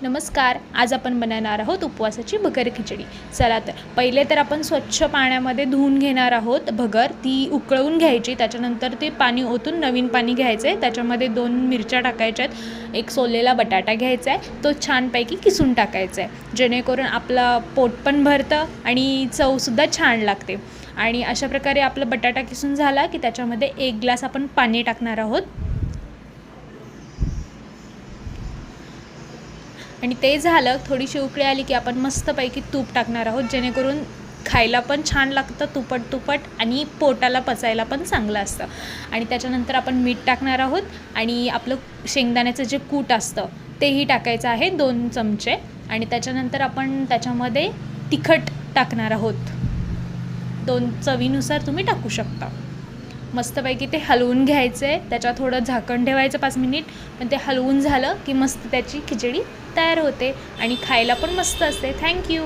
नमस्कार. आज आपण बनवणार आहोत उपवासाची भगर खिचडी. चला तर पहिले तर आपण स्वच्छ पाण्यामध्ये धुवून घेणार आहोत भगर. ती उकळवून घ्यायची, त्याच्यानंतर ते पाणी ओतून नवीन पाणी घ्यायचं आहे. त्याच्यामध्ये 2 मिरच्या टाकायच्या आहेत, एक सोललेला बटाटा घ्यायचा आहे, तो छानपैकी किसून टाकायचा आहे, जेणेकरून आपलं पोट पण भरतं आणि चवसुद्धा छान लागते. आणि अशा प्रकारे आपला बटाटा किसून झाला की त्याच्यामध्ये 1 ग्लास आपण पाणी टाकणार आहोत. आणि ते झालं, थोडीशी उकळी आली की आपण मस्तपैकी तूप टाकणार आहोत, जेणेकरून खायला पण छान लागतं, तुपट आणि पोटाला पचायला पण चांगलं असतं. आणि त्याच्यानंतर आपण मीठ टाकणार आहोत आणि आपलं शेंगदाण्याचं जे कूट असतं तेही टाकायचं आहे 2 चमचे. आणि त्याच्यानंतर आपण त्याच्यामध्ये तिखट टाकणार आहोत, 2 चवीनुसार तुम्ही टाकू शकता. मस्तपैकी ते हलवून घ्यायचं आहे, त्याच्यात थोडं झाकण ठेवायचं 5 मिनिट. पण ते हलवून झालं की मस्त त्याची खिचडी तयार होते आणि खायला पण मस्त असते. थँक्यू.